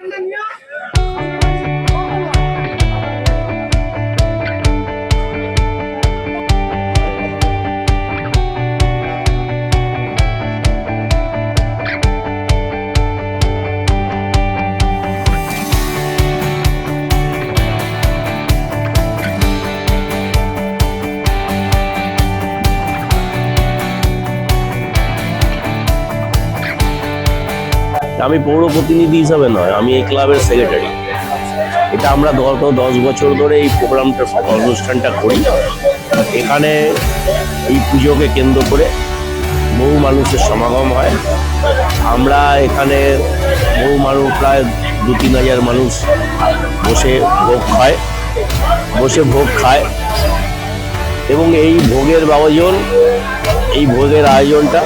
আমি পৌর প্রতিনিধি হিসাবে নয়, আমি এই ক্লাবের সেক্রেটারি। এটা আমরা গত 10 বছর ধরে এই প্রোগ্রামটা অনুষ্ঠানটা করি। এখানে এই পুজোকে কেন্দ্র করে বহু মানুষের সমাগম হয়। আমরা এখানে বহু মানুষ, প্রায় 2-3 হাজার মানুষ বসে ভোগ খায় এবং এই ভোগের আয়োজনটা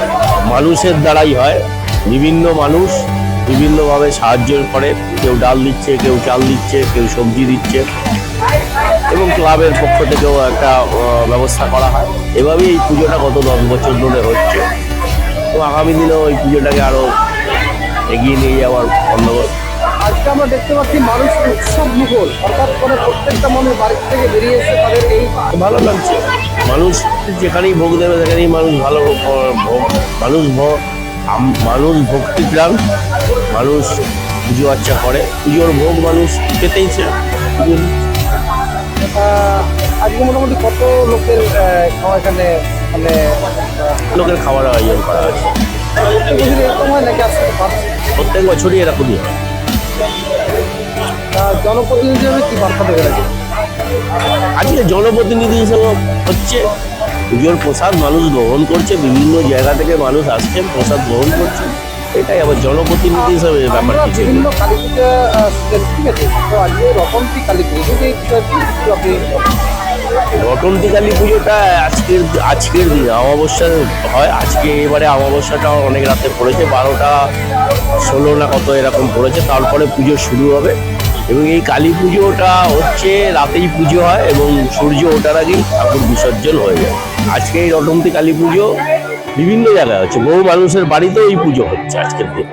মানুষের দ্বারাই হয়। বিভিন্ন মানুষ বিভিন্নভাবে সাহায্য করে, কেউ ডাল দিচ্ছে, কেউ চাল দিচ্ছে, কেউ সবজি দিচ্ছে এবং ক্লাবের পক্ষ থেকেও একটা ব্যবস্থা করা হয়। এভাবেই এই পুজোটা গত 10 বছর ধরে হচ্ছে এবং আগামী দিনেও এই পুজোটাকে আরও এগিয়ে নিয়ে যাওয়ার বন্দোবস্ত। আজকে আমরা দেখতে পাচ্ছি মানুষ উৎসব মুখর, অর্থাৎ করে প্রত্যেকটা মানুষ বাড়ি থেকে বেরিয়ে এসে তাদের এই ভালো লাগছে। মানুষ যেখানেই ভোগ দেবে সেখানেই মানুষ ভালো মানুষ ভক্তিপ্রাণ, মানুষ পুজো আর্চা করে, পুজোর ভোগ মানুষ পেতেই চায়। আজকে মোটামুটি কত লোকের এখানে মানে লোকের খাওয়ার আয়োজন করা হয়েছে। এরকম হয় নাকি আসতে পারছে? প্রত্যেক বছরই এরকমই হয়। জনপ্রতিনিধি হিসেবে কি বার্তা দেবে নাকি? আজকে জনপ্রতিনিধি হিসেবে হচ্ছে পুজোর প্রসাদ মানুষ গ্রহণ করছে, বিভিন্ন জায়গা থেকে মানুষ আসছেন, প্রসাদ গ্রহণ করছে। এটাই আবার জনপ্রতিনিধি হিসেবে ব্যাপার কিছু। বিভিন্ন কালী পূজা ঠিক আছে, তো আজকে রটন্তী কালী পুজো, যদি এই বিষয়টি আপনি রটন্তী কালী পুজোটা আজকের দিন অমাবস্যা হয়। এবারে অমাবস্যাটাও অনেক রাতে পড়েছে, 12টা 16 না কত এরকম পড়েছে। তারপরে পুজো শুরু হবে এবং এই কালী পুজোটা হচ্ছে রাতেই পুজো হয় এবং সূর্য ওঠার আগেই ঠাকুর বিসর্জন হয়ে যায়। আজকে এই রটন্তী কালী পুজো বিভিন্ন জায়গায় হচ্ছে, বহু মানুষের বাড়িতেও এই পুজো হচ্ছে আজকের দিন।